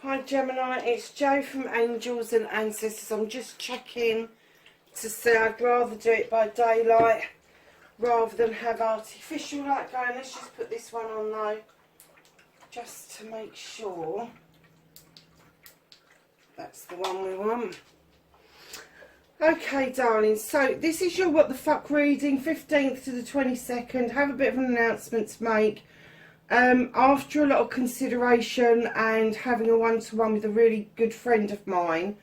Hi Gemini, it's Jo from Angels and Ancestors. I'm just checking to see, I'd rather do it by daylight rather than have artificial light going. Let's just put this one on though, just to make sure that's the one we want. Okay darling, so this is your what the fuck reading, 15th to the 22nd. Have a bit of an announcement to make. After a lot of consideration and having a one-to-one with a really good friend of mine,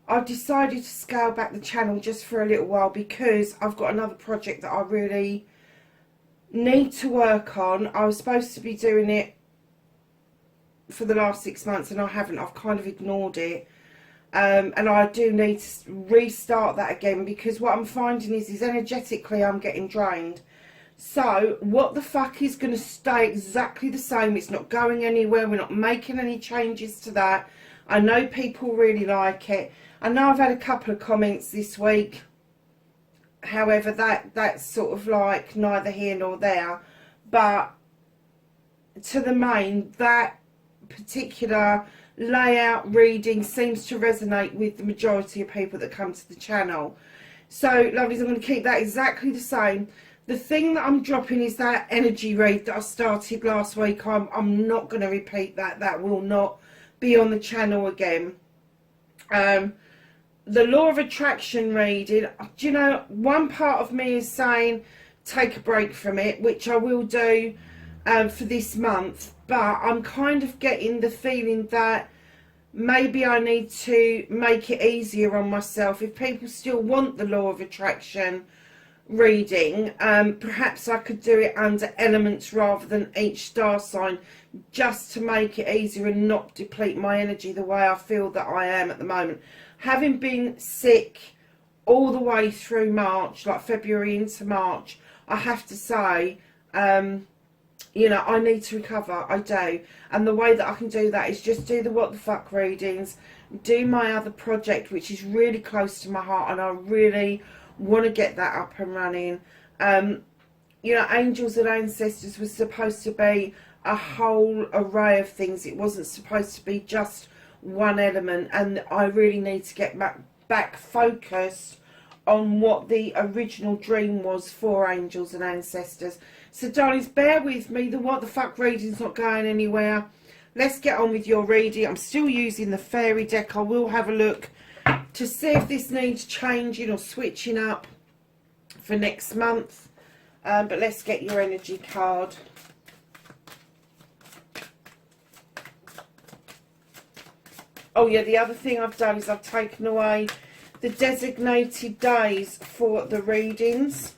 I've decided to scale back the channel just for a little while because I've got another project that I really need to work on. I was supposed to be doing it for the last 6 months and I haven't. I've kind of ignored it. And I do need to restart that again because what I'm finding is energetically I'm getting drained. So what the fuck is going to stay exactly the same. It's not going anywhere. We're not making any changes to that. I know people really like it. I know I've had a couple of comments this week. However, that's sort of like neither here nor there. But to the main, that particular layout reading seems to resonate with the majority of people that come to the channel. So, lovelies, I'm going to keep that exactly the same. The thing that I'm dropping is that energy read that I started last week. I'm not going to repeat that. That will not be on the channel again. The law of attraction reading, do you know, one part of me is saying take a break from it, which I will do for this month. But I'm kind of getting the feeling that maybe I need to make it easier on myself. If people still want the law of attraction reading, perhaps I could do it under elements rather than each star sign, just to make it easier and not deplete my energy the way I feel that I am at the moment. Having been sick all the way through March, like February into March, I have to say, you know, I need to recover. I do. And the way that I can do that is just do the what the fuck readings, do my other project, which is really close to my heart, and I really want to get that up and running. You know, Angels and Ancestors was supposed to be a whole array of things. It wasn't supposed to be just one element, and I really need to get back focused on what the original dream was for Angels and Ancestors. So darlings, bear with me. The what the fuck reading's not going anywhere. Let's get on with your reading. I'm still using the fairy deck. I will have a look to see if this needs changing or switching up for next month. But let's get your energy card. Oh yeah, the other thing I've done is I've taken away the designated days for the readings.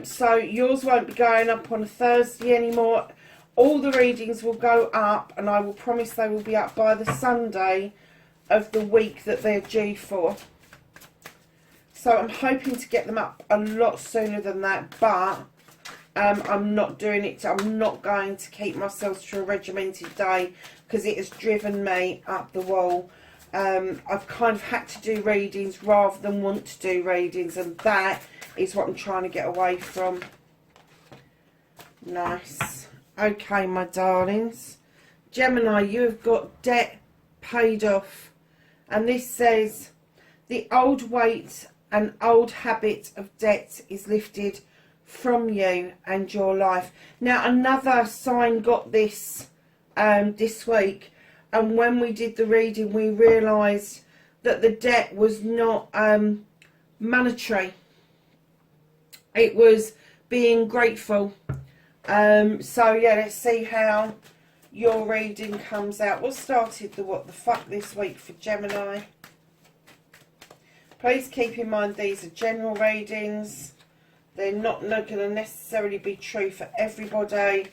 So yours won't be going up on a Thursday anymore. All the readings will go up, and I will promise they will be up by the Sunday of the week that they're due for. So I'm hoping to get them up a lot sooner than that, but I'm not doing it. I'm not going to keep myself to a regimented day because it has driven me up the wall. I've kind of had to do readings rather than want to do readings, and that is what I'm trying to get away from. Nice. Okay, my darlings. Gemini, you have got debt paid off. And this says, the old weight and old habit of debt is lifted from you and your life. Now, another sign got this this week. And when we did the reading, we realised that the debt was not monetary. It was being grateful. So, yeah, let's see how your reading comes out. What started the what the fuck this week for Gemini? Please keep in mind these are general readings. They're not going to necessarily be true for everybody.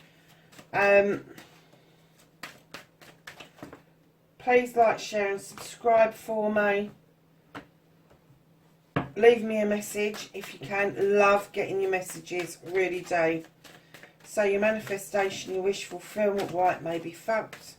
Please like, share and subscribe for me. leave me a message if you can. Love getting your messages, really do. So your manifestation, your wish fulfillment, why it may be fucked.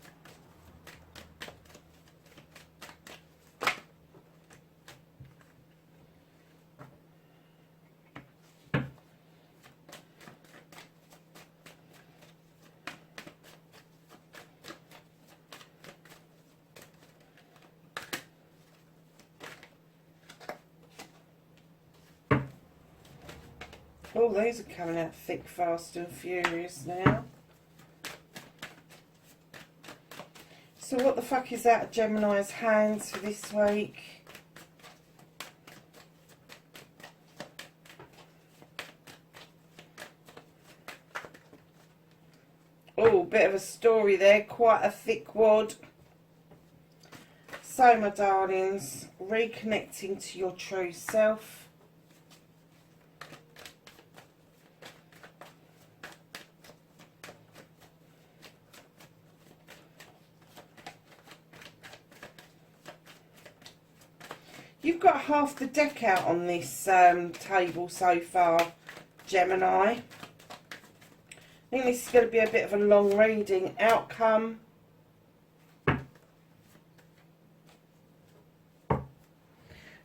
Oh, these are coming out thick, fast and furious now. So what the fuck is out of Gemini's hands for this week? Oh, bit of a story there. Quite a thick wad. So, my darlings, reconnecting to your true self. You've got half the deck out on this table so far, Gemini. I think this is going to be a bit of a long reading. Outcome.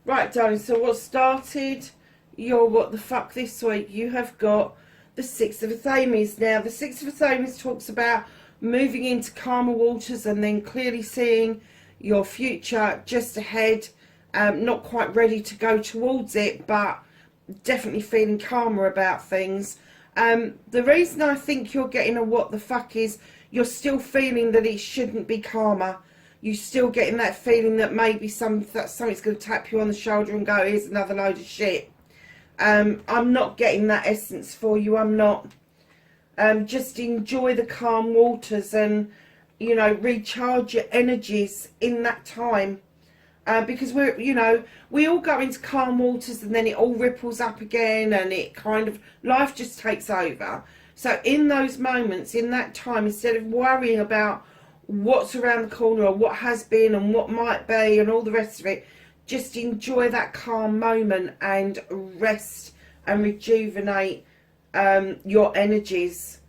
Right, darling, so what started your what the fuck this week? You have got the Six of Athames. Now, the Six of Athames talks about moving into calmer waters and then clearly seeing your future just ahead. Not quite ready to go towards it, but definitely feeling calmer about things. The reason I think you're getting a what the fuck is you're still feeling that it shouldn't be calmer. You're still getting that feeling that maybe something's going to tap you on the shoulder and go, here's another load of shit. I'm not getting that essence for you. I'm not. Just enjoy the calm waters and, you know, recharge your energies in that time. Because we're, you know, we all go into calm waters and then it all ripples up again and it kind of, life just takes over. So in those moments, in that time, instead of worrying about what's around the corner or what has been and what might be and all the rest of it, just enjoy that calm moment and rest and rejuvenate your energies.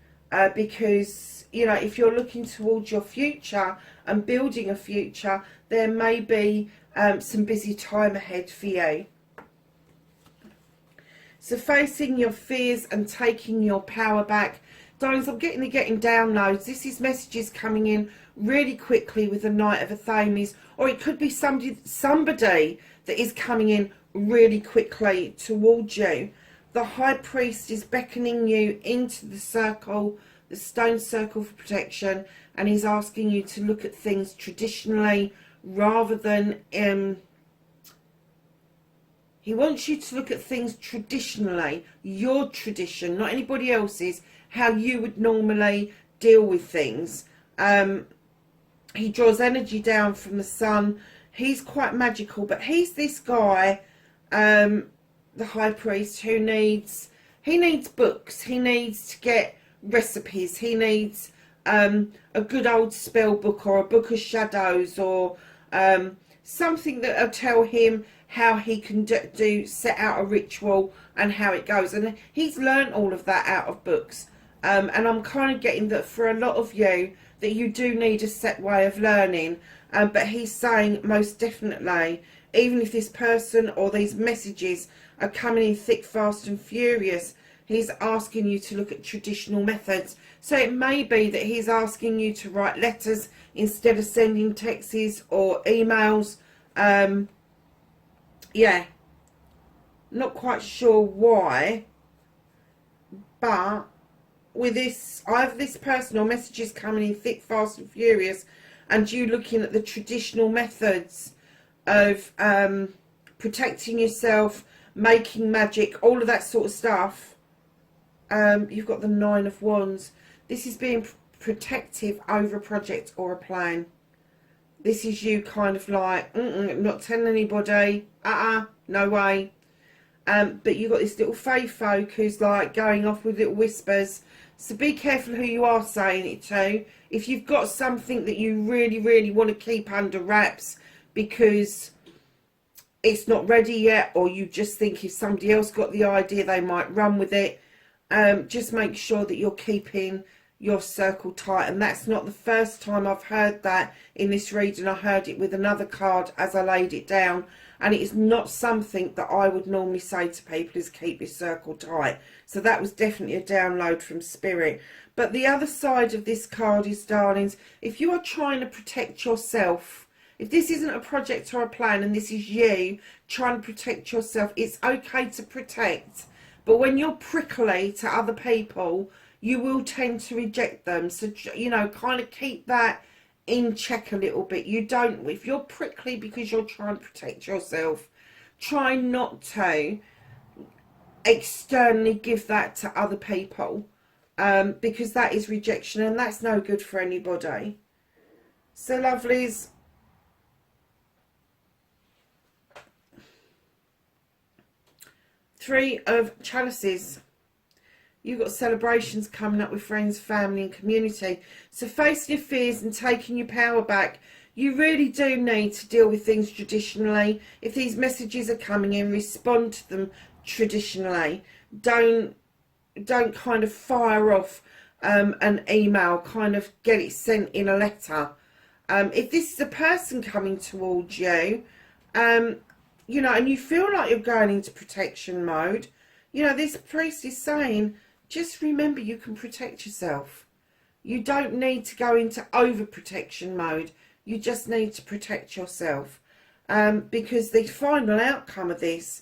Because, you know, if you're looking towards your future and building a future, there may be some busy time ahead for you. So facing your fears and taking your power back. Darlings, I'm getting downloads. This is messages coming in really quickly with the Knight of Athames. Or it could be somebody that is coming in really quickly towards you. The High Priest is beckoning you into the circle, the stone circle for protection. And he's asking you to look at things traditionally, rather than he wants you to look at things traditionally, your tradition, not anybody else's, how you would normally deal with things. He draws energy down from the sun. He's quite magical, but he's this guy, the High Priest, who needs books. He needs to get recipes. He needs a good old spell book or a book of shadows or something that will tell him how he can set out a ritual and how it goes. And he's learned all of that out of books. And I'm kind of getting that for a lot of you, that you do need a set way of learning. But he's saying most definitely, even if this person or these messages are coming in thick, fast and furious, he's asking you to look at traditional methods. So it may be that he's asking you to write letters instead of sending texts or emails. Yeah, not quite sure why, but with this, I have this person or messages coming in thick, fast and furious, and you looking at the traditional methods of protecting yourself, making magic, all of that sort of stuff. You've got the Nine of Wands. This is being protective over a project or a plan. This is you kind of like, not telling anybody, no way. But you've got this little fae folk who's like going off with little whispers. So be careful who you are saying it to. If you've got something that you really, really want to keep under wraps because it's not ready yet, or you just think if somebody else got the idea they might run with it, just make sure that you're keeping your circle tight. And that's not the first time I've heard that in this reading. I heard it with another card as I laid it down, and it is not something that I would normally say to people, is keep your circle tight. So that was definitely a download from Spirit. But the other side of this card is, darlings, if you are trying to protect yourself, if this isn't a project or a plan and this is you trying to protect yourself, it's okay to protect. But when you're prickly to other people, you will tend to reject them. So, you know, kind of keep that in check a little bit. You don't, if you're prickly because you're trying to protect yourself, try not to externally give that to other people, because that is rejection and that's no good for anybody. So, lovelies, Three of Chalices. You've got celebrations coming up with friends, family and community. So facing your fears and taking your power back, you really do need to deal with things traditionally. If these messages are coming in, respond to them traditionally. Don't kind of fire off an email, kind of get it sent in a letter. If this is a person coming towards you, you know, and you feel like you're going into protection mode, you know, this priest is saying, just remember you can protect yourself. You don't need to go into overprotection mode. You just need to protect yourself. Because the final outcome of this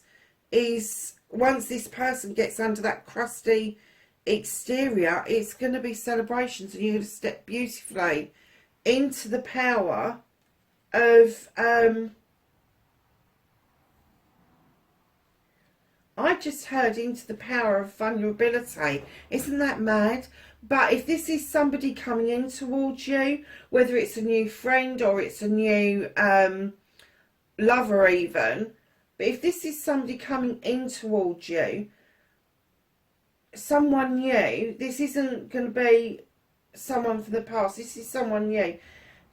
is, once this person gets under that crusty exterior, it's going to be celebrations, and you're going to step beautifully into the power of... I just heard into the power of vulnerability. Isn't that mad? But if this is somebody coming in towards you, whether it's a new friend or it's a new lover even, but if this is somebody coming in towards you, someone new, this isn't going to be someone from the past, this is someone new.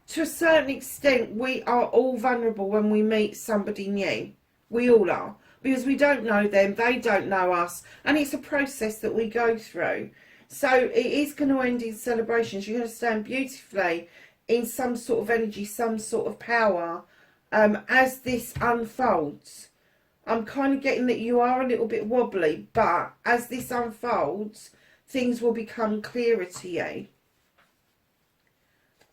To a certain extent, we are all vulnerable when we meet somebody new. We all are. Because we don't know them, they don't know us, and it's a process that we go through. So it is going to end in celebrations. You're going to stand beautifully in some sort of energy, some sort of power, as this unfolds. I'm kind of getting that you are a little bit wobbly, but as this unfolds, things will become clearer to you.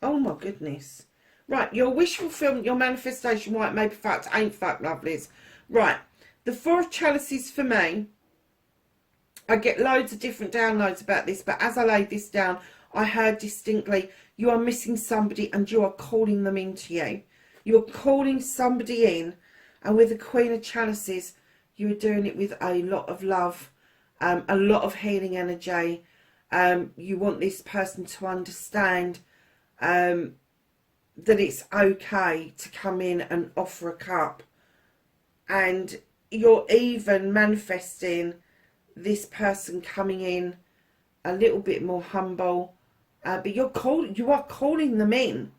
Oh my goodness. Right, your wish fulfillment, your manifestation, why it may be fact, ain't fact, lovelies. Right. The Four of Chalices for me, I get loads of different downloads about this, but as I laid this down, I heard distinctly, you are missing somebody and you are calling them into you. You are calling somebody in, and with the Queen of Chalices, you are doing it with a lot of love, a lot of healing energy. You want this person to understand that it's okay to come in and offer a cup, and you're even manifesting this person coming in a little bit more humble, but you are calling them in.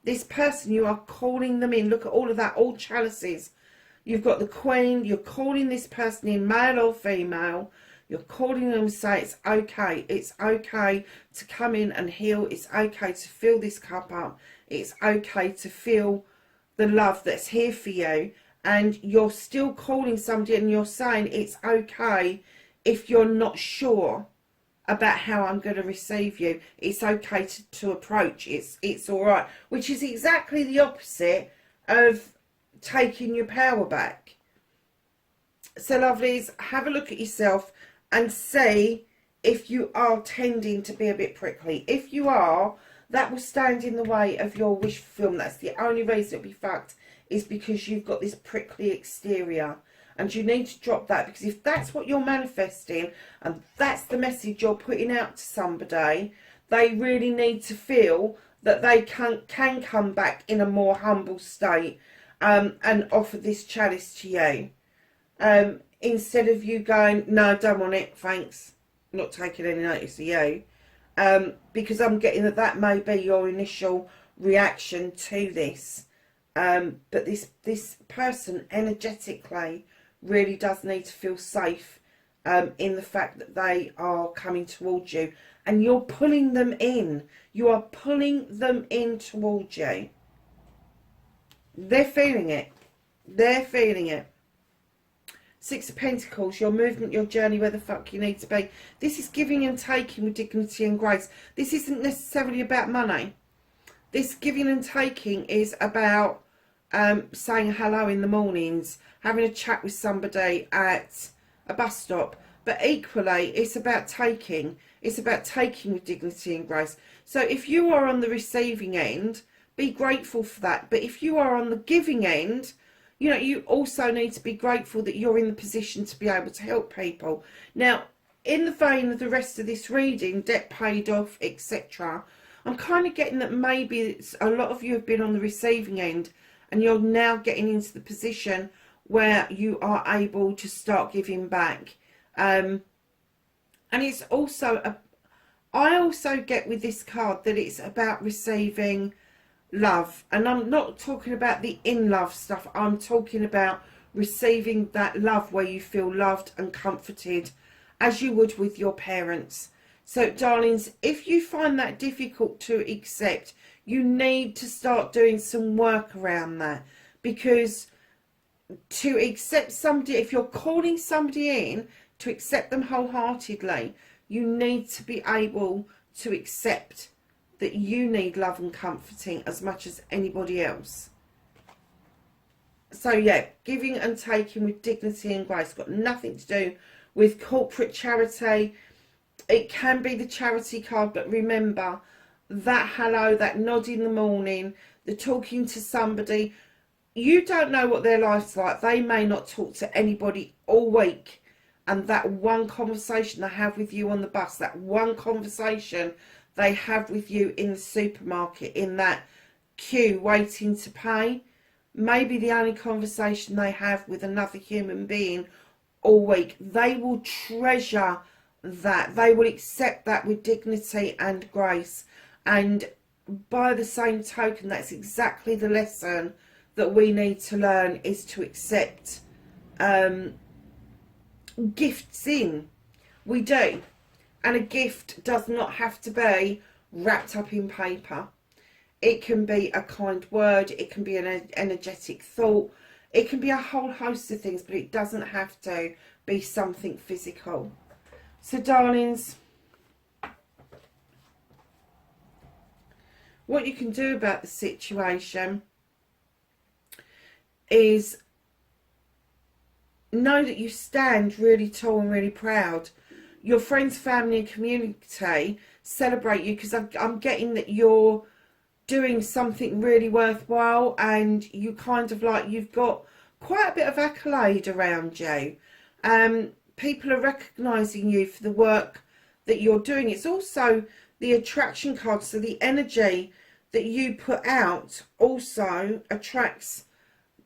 This person, you are calling them in. Look at all of that, all chalices. You've got the Queen, you're calling this person in, male or female. You're calling them to say it's okay to come in and heal. It's okay to fill this cup up. It's okay to feel the love that's here for you. And you're still calling somebody and you're saying it's okay if you're not sure about how I'm going to receive you. It's okay to approach. It's all right. Which is exactly the opposite of taking your power back. So, lovelies, have a look at yourself and see if you are tending to be a bit prickly. If you are, that will stand in the way of your wish fulfillment. That's the only reason it'll be fact, is because you've got this prickly exterior, and you need to drop that, because if that's what you're manifesting and that's the message you're putting out to somebody, they really need to feel that they can come back in a more humble state, and offer this chalice to you, instead of you going, no, don't want it, thanks, not taking any notice of you, because I'm getting that may be your initial reaction to this. But this person energetically really does need to feel safe in the fact that they are coming towards you, and you're pulling them in. You are pulling them in towards you. They're feeling it. They're feeling it. Six of Pentacles, your movement, your journey, where the fuck you need to be. This is giving and taking with dignity and grace. This isn't necessarily about money. This giving and taking is about saying hello in the mornings, having a chat with somebody at a bus stop. But equally, it's about taking. It's about taking with dignity and grace. So if you are on the receiving end, be grateful for that. But if you are on the giving end, you know, you also need to be grateful that you're in the position to be able to help people. Now, in the vein of the rest of this reading, debt paid off, etc., I'm kind of getting that maybe a lot of you have been on the receiving end and you're now getting into the position where you are able to start giving back. And it's also, I also get with this card that it's about receiving love. And I'm not talking about the in love stuff. I'm talking about receiving that love where you feel loved and comforted as you would with your parents. So, darlings, if you find that difficult to accept, you need to start doing some work around that. Because to accept somebody, if you're calling somebody in to accept them wholeheartedly, you need to be able to accept that you need love and comforting as much as anybody else. So yeah, giving and taking with dignity and grace. Got nothing to do with corporate charity. It can be the charity card, but remember that hello, that nod in the morning, the talking to somebody. You don't know what their life's like. They may not talk to anybody all week. And that one conversation they have with you on the bus, that one conversation they have with you in the supermarket, in that queue waiting to pay, maybe the only conversation they have with another human being all week. They will treasure that. They will accept that with dignity and grace. And by the same token, that's exactly the lesson that we need to learn, is to accept gifts in. We do. And a gift does not have to be wrapped up in paper. It can be a kind word. It can be an energetic thought. It can be a whole host of things, but it doesn't have to be something physical. So, darlings, what you can do about the situation is know that you stand really tall and really proud. Your friends, family and community celebrate you, because I'm getting that you're doing something really worthwhile, and you kind of like, you've got quite a bit of accolade around you. People are recognising you for the work that you're doing. It's also the attraction card, so the energy that you put out also attracts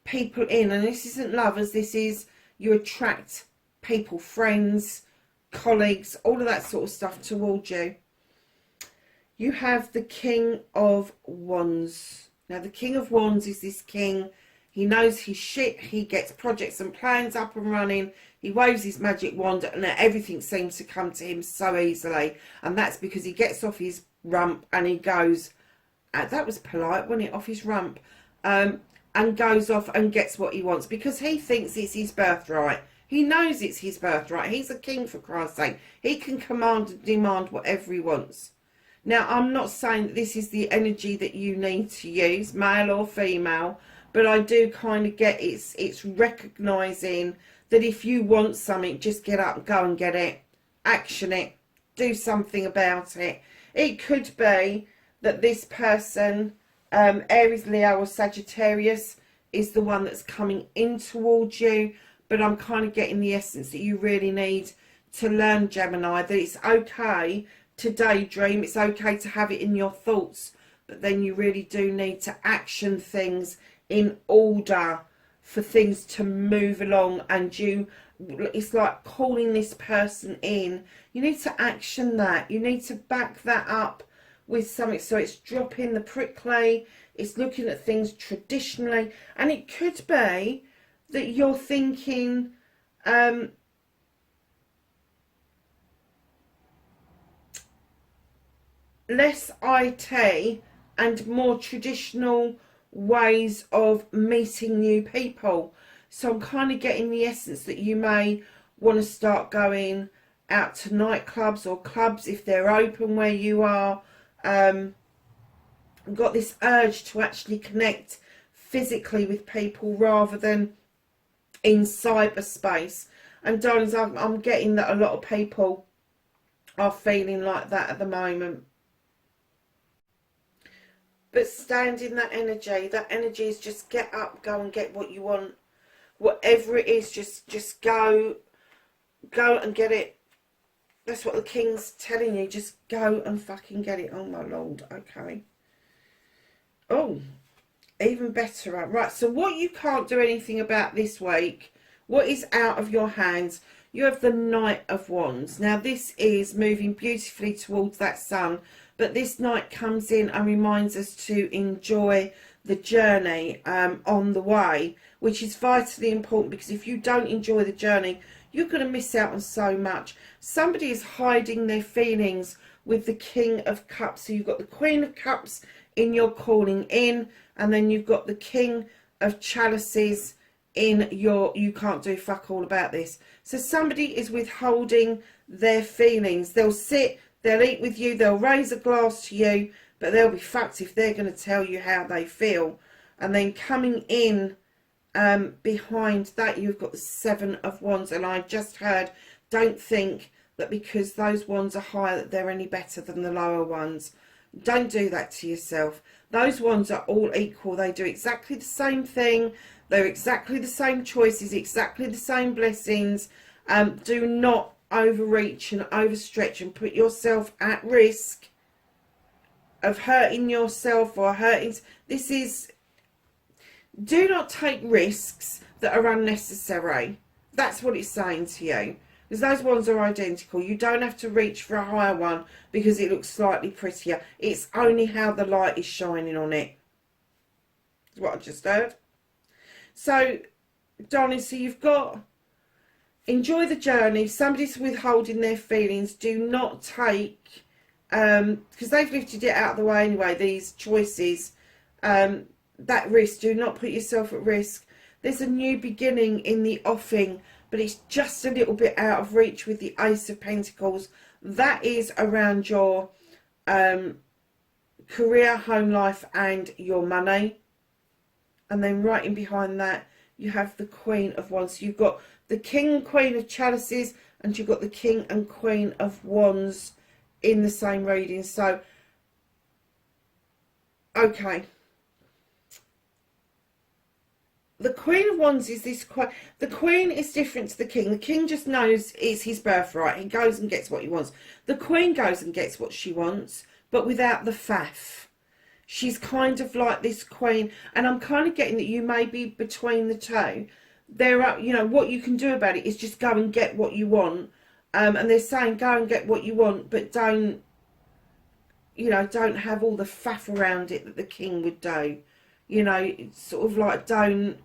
people in. And this isn't lovers, this is you attract people, friends, colleagues, all of that sort of stuff towards you. You have the King of Wands. Now, the King of Wands is this king. He knows his shit. He gets projects and plans up and running. He waves his magic wand and everything seems to come to him so easily. And that's because he gets off his rump and he goes, that was polite, wasn't it? Off his rump. And goes off and gets what he wants, because he thinks it's his birthright. He knows it's his birthright. He's a king, for Christ's sake. He can command and demand whatever he wants. Now, I'm not saying that this is the energy that you need to use, male or female, but I do kind of get it's recognising that if you want something, just get up, go and get it, action it, do something about it. It could be that this person, Aries, Leo or Sagittarius, is the one that's coming in towards you, but I'm kind of getting the essence that you really need to learn, Gemini, that it's okay to daydream, it's okay to have it in your thoughts, but then you really do need to action things in order for things to move along. And it's like calling this person in. You need to action that. You need to back that up with something. So it's dropping the prickly, it's looking at things traditionally, and it could be that you're thinking less IT and more traditional ways of meeting new people. So I'm kind of getting the essence that you may want to start going out to nightclubs or clubs if they're open where you are. I've got this urge to actually connect physically with people rather than in cyberspace. And darlings, I'm getting that a lot of people are feeling like that at the moment. But stand in that energy. That energy is just get up, go and get what you want. Whatever it is, just go and get it. That's what the King's telling you. Just go and fucking get it. Oh my Lord. Okay. Oh, even better. Right, so what you can't do anything about this week, what is out of your hands, you have the Knight of Wands. Now this is moving beautifully towards that sun, but this Knight comes in and reminds us to enjoy the journey on the way, which is vitally important, because if you don't enjoy the journey, you're going to miss out on so much. Somebody is hiding their feelings with the King of Cups. So you've got the Queen of Cups in your calling in, and then you've got the King of Chalices in your you can't do fuck all about this. So somebody is withholding their feelings. They'll sit, they'll eat with you, they'll raise a glass to you, but they'll be fucked if they're going to tell you how they feel. And then coming in behind that, you've got the Seven of Wands. And I just heard, don't think that because those wands are higher that they're any better than the lower ones. Don't do that to yourself. Those wands are all equal. They do exactly the same thing. They're exactly the same choices, exactly the same blessings. Do not overreach and overstretch and put yourself at risk of hurting yourself or hurting. This is, do not take risks that are unnecessary. That's what it's saying to you. Because those ones are identical. You don't have to reach for a higher one because it looks slightly prettier. It's only how the light is shining on it. That's what I just heard. So, darling, so you've got enjoy the journey. Somebody's withholding their feelings. Do not take, because they've lifted it out of the way anyway, these choices, that risk. Do not put yourself at risk. There's a new beginning in the offing, but it's just a little bit out of reach with the Ace of Pentacles. That is around your career, home life and your money. And then right in behind that, you have the Queen of Wands. So you've got the King and Queen of Chalices, and you've got the King and Queen of Wands in the same reading. So, okay. The Queen of Wands is this queen. The Queen is different to the King. The King just knows it's his birthright. He goes and gets what he wants. The Queen goes and gets what she wants, but without the faff. She's kind of like this queen, and I'm kind of getting that you may be between the two. There are, you know, what you can do about it is just go and get what you want. And they're saying go and get what you want, but don't, you know, don't have all the faff around it that the King would do. You know, it's sort of like don't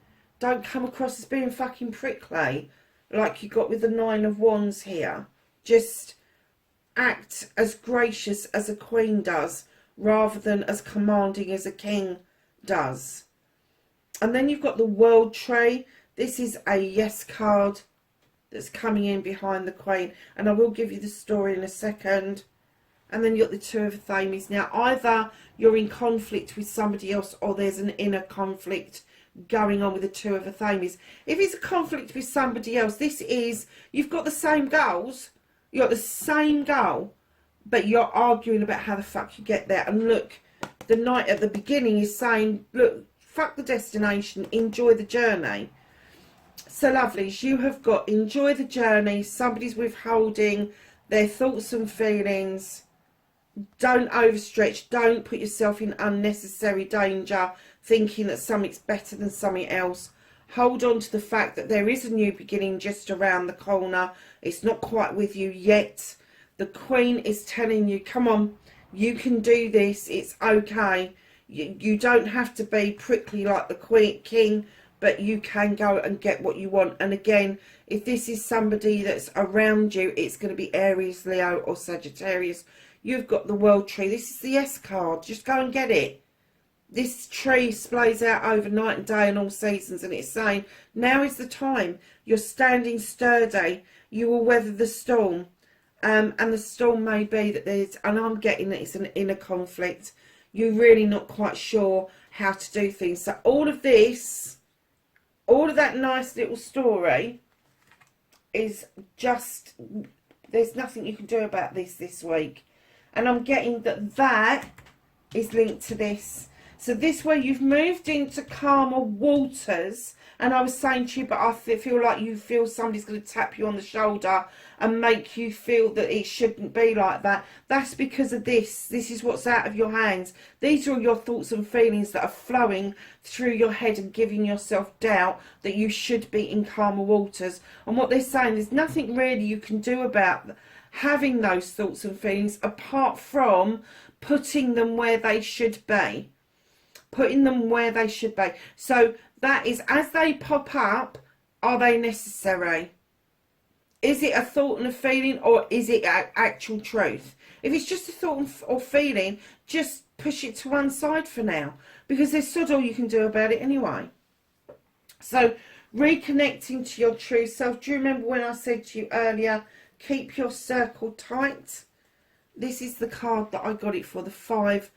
come across as being fucking prickly like you got with the Nine of Wands here. Just act as gracious as a queen does, rather than as commanding as a king does. And then you've got the World Tree. This is a yes card that's coming in behind the Queen, and I will give you the story in a second. And then you've got the Two of Thames. Now either you're in conflict with somebody else, or there's an inner conflict going on with the Two of Thames. If it's a conflict with somebody else, this is, you've got the same goals, you've got the same goal, but you're arguing about how the fuck you get there. And look, the Knight at the beginning is saying, look, fuck the destination, enjoy the journey. So lovelies, you have got enjoy the journey. Somebody's withholding their thoughts and feelings. Don't overstretch. Don't put yourself in unnecessary danger thinking that something's better than something else. Hold on to the fact that there is a new beginning just around the corner. It's not quite with you yet. The Queen is telling you, come on, You can do this. It's okay. You don't have to be prickly like the king, but you can go and get what you want. And again, if this is somebody that's around you, it's going to be Aries, Leo or Sagittarius. You've got the World Tree. This is the S card. Just go and get it. This tree splays out over night and day and all seasons, and it's saying, now is the time. You're standing sturdy. You will weather the storm. And the storm may be that there's, and I'm getting that it's an inner conflict. You're really not quite sure how to do things. So all of this, all of that nice little story is just, there's nothing you can do about this week. And I'm getting that is linked to this. So this way you've moved into calmer waters. And I was saying to you, but I feel like you feel somebody's going to tap you on the shoulder and make you feel that it shouldn't be like that. That's because of this. This is what's out of your hands. These are your thoughts and feelings that are flowing through your head and giving yourself doubt that you should be in calmer waters. And what they're saying, there's nothing really you can do about having those thoughts and feelings apart from putting them where they should be. Putting them where they should be. So that is, as they pop up, are they necessary? Is it a thought and a feeling, or is it actual truth? If it's just a thought or feeling, just push it to one side for now, because there's sod all you can do about it anyway. So reconnecting to your true self. Do you remember when I said to you earlier, keep your circle tight? This is the card that I got it for, the 5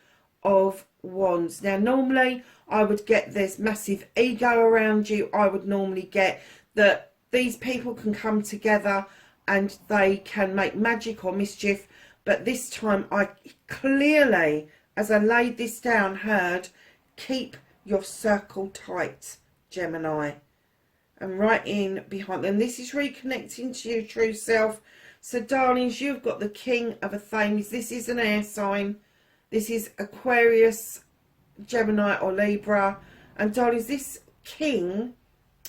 of Wands. Now normally I would get this massive ego around you. I would normally get that these people can come together and they can make magic or mischief, but this time I clearly, as I laid this down, heard keep your circle tight, Gemini. And right in behind them, this is reconnecting to your true self. So darlings, you've got the King of Athames. This is an air sign. This is Aquarius, Gemini or Libra. And darlings, this king,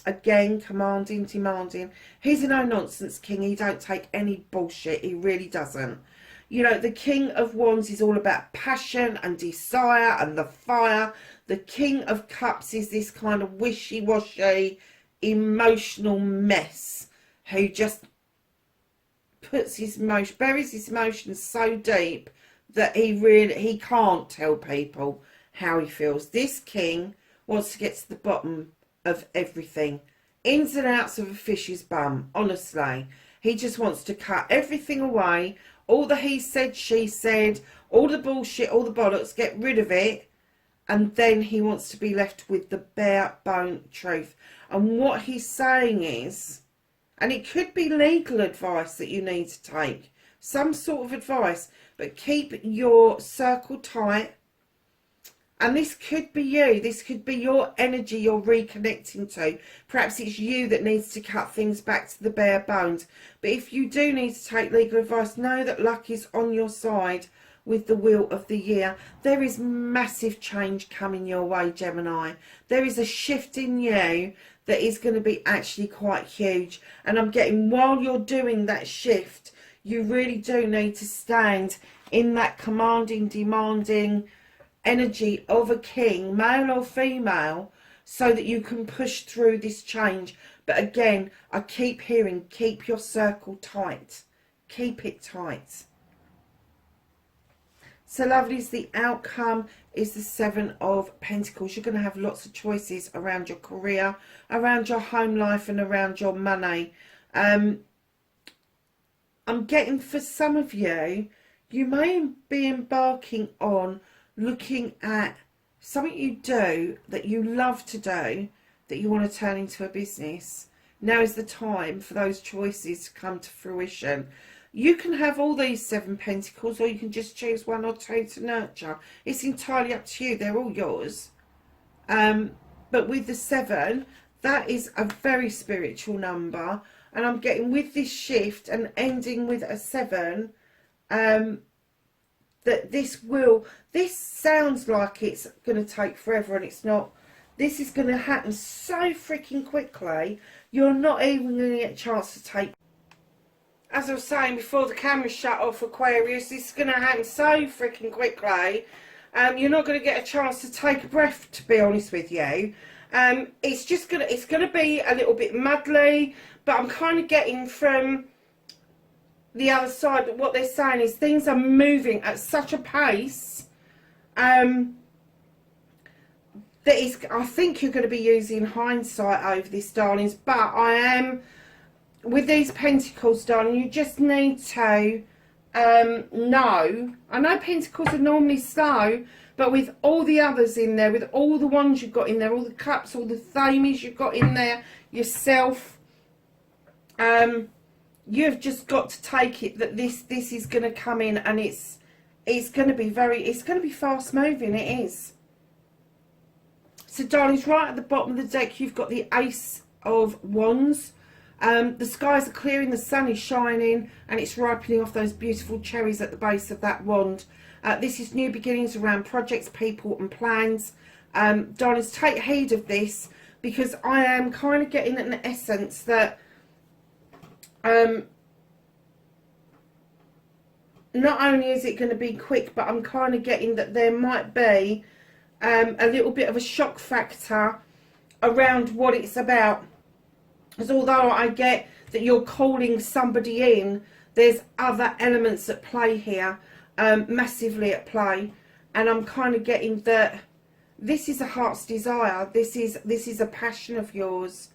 again, commanding, demanding. He's a no-nonsense king. He don't take any bullshit. He really doesn't. You know, the King of Wands is all about passion and desire and the fire. The King of Cups is this kind of wishy-washy, emotional mess who just puts his emotion, buries his emotions so deep that he can't tell people how he feels. This king wants to get to the bottom of everything, ins and outs of a fish's bum. Honestly, he just wants to cut everything away, all the he said, she said, all the bullshit, all the bollocks, get rid of it, and then he wants to be left with the bare bone truth. And what he's saying is, and it could be legal advice that you need to take, some sort of advice, but keep your circle tight. And this could be you. This could be your energy you're reconnecting to. Perhaps it's you that needs to cut things back to the bare bones. But if you do need to take legal advice, know that luck is on your side with the Wheel of the Year. There is massive change coming your way, Gemini. There is a shift in you that is going to be actually quite huge. And I'm getting, while you're doing that shift, you really do need to stand in that commanding, demanding energy of a king, male or female, so that you can push through this change. But again, I keep hearing, keep your circle tight. Keep it tight. So lovelies, the outcome is the 7 of Pentacles. You're going to have lots of choices around your career, around your home life and around your money. I'm getting, for some of you, you may be embarking on looking at something you do that you love to do, that you want to turn into a business. Now is the time for those choices to come to fruition. You can have all these 7 Pentacles, or you can just choose 1 or 2 to nurture. It's entirely up to you. They're all yours. But with the 7, that is a very spiritual number. And I'm getting, with this shift and ending with a 7, that this sounds like it's going to take forever, and it's not. This is going to happen so freaking quickly, you're not even going to get a chance to take. as I was saying before the camera shut off, Aquarius, this is going to happen so freaking quickly. You're not going to get a chance to take a breath, to be honest with you. It's gonna be a little bit muddly, but I'm kind of getting from the other side that what they're saying is things are moving at such a pace that I think you're going to be using hindsight over this, darlings. But I am, with these pentacles, darling, you just need to know. I know pentacles are normally slow, but with all the others in there, with all the ones you've got in there, all the cups, all the thamies you've got in there, yourself, you've just got to take it that this is going to come in, and it's going to be fast moving. It is. So, darlings, right at the bottom of the deck, you've got the Ace of Wands. The skies are clearing, the sun is shining, and it's ripening off those beautiful cherries at the base of that wand. This is new beginnings around projects, people and plans. Darlings, take heed of this, because I am kind of getting an essence that not only is it going to be quick, but I'm kind of getting that there might be a little bit of a shock factor around what it's about. Because although I get that you're calling somebody in, there's other elements at play here, massively at play. And I'm kind of getting that this is a heart's desire. This is a passion of yours.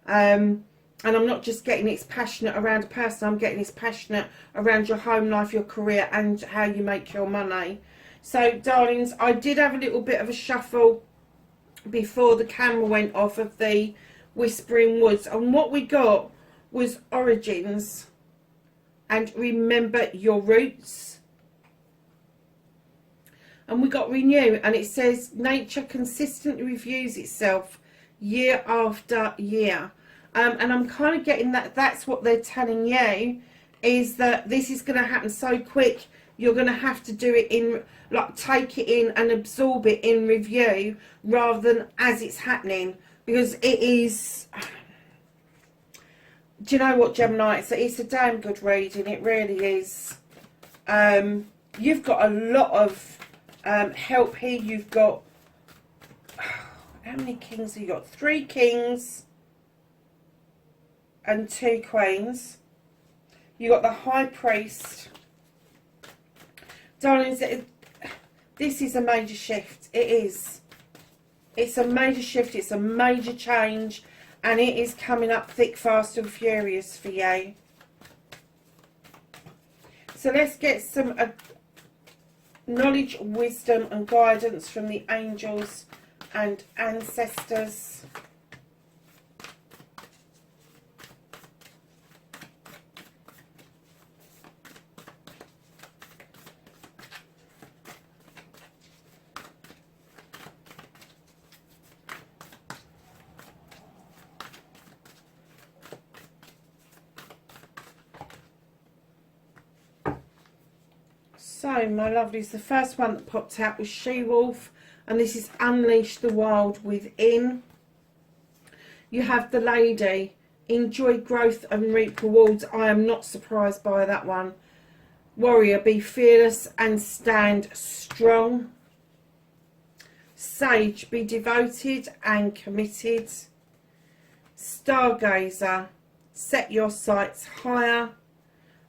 And I'm not just getting it's passionate around a person, I'm getting it's passionate around your home life, your career, and how you make your money. So, darlings, I did have a little bit of a shuffle before the camera went off of the Whispering Woods, and what we got was origins and remember your roots, and we got renew, and it says nature consistently reviews itself year after year, and I'm kind of getting that that's what they're telling you, is that this is going to happen so quick you're going to have to do it in, like, take it in and absorb it in review rather than as it's happening. Because it is, do you know what, Gemini, it's a damn good reading, it really is. You've got a lot of help here. You've got, how many kings have you got? 3 kings and 2 queens. You got the High Priest. Darlings, this is a major shift, it is. It's a major shift, it's a major change, and it is coming up thick, fast and furious for you. So let's get some knowledge, wisdom and guidance from the angels and ancestors. So, my lovelies, the first one that popped out was She-Wolf, and this is Unleash the Wild Within. You have the Lady, enjoy growth and reap rewards. I am not surprised by that one. Warrior, be fearless and stand strong. Sage, be devoted and committed. Stargazer, set your sights higher.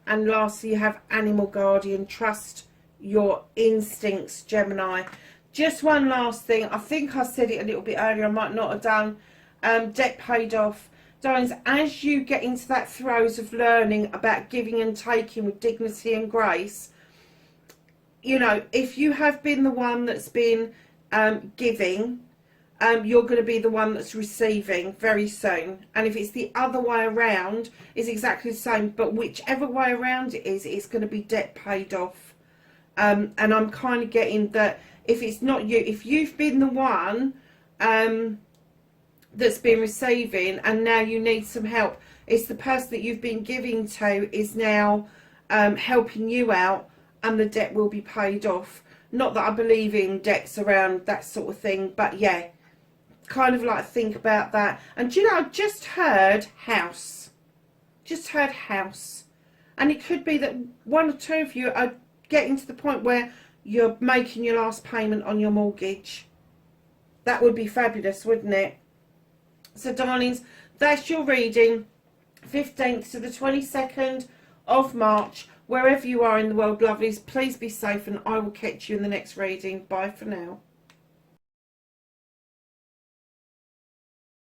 And lastly, you have Animal Guardian, trust your instincts, Gemini. Just one last thing. I think I said it a little bit earlier. I might not have done. Debt paid off. Darlings, as you get into that throes of learning about giving and taking with dignity and grace, you know, if you have been the one that's been giving, you're going to be the one that's receiving very soon. And if it's the other way around, it's exactly the same. But whichever way around it is, it's going to be debt paid off. And I'm kind of getting that if it's not you, if you've been the one that's been receiving and now you need some help, it's the person that you've been giving to is now helping you out, and the debt will be paid off. Not that I believe in debts around that sort of thing, but yeah. Kind of like think about that. And do you know, I just heard house. And it could be that one or two of you are getting to the point where you're making your last payment on your mortgage. That would be fabulous, wouldn't it? So, darlings, that's your reading, 15th to the 22nd of March. Wherever you are in the world, lovelies, please be safe, and I will catch you in the next reading. Bye for now.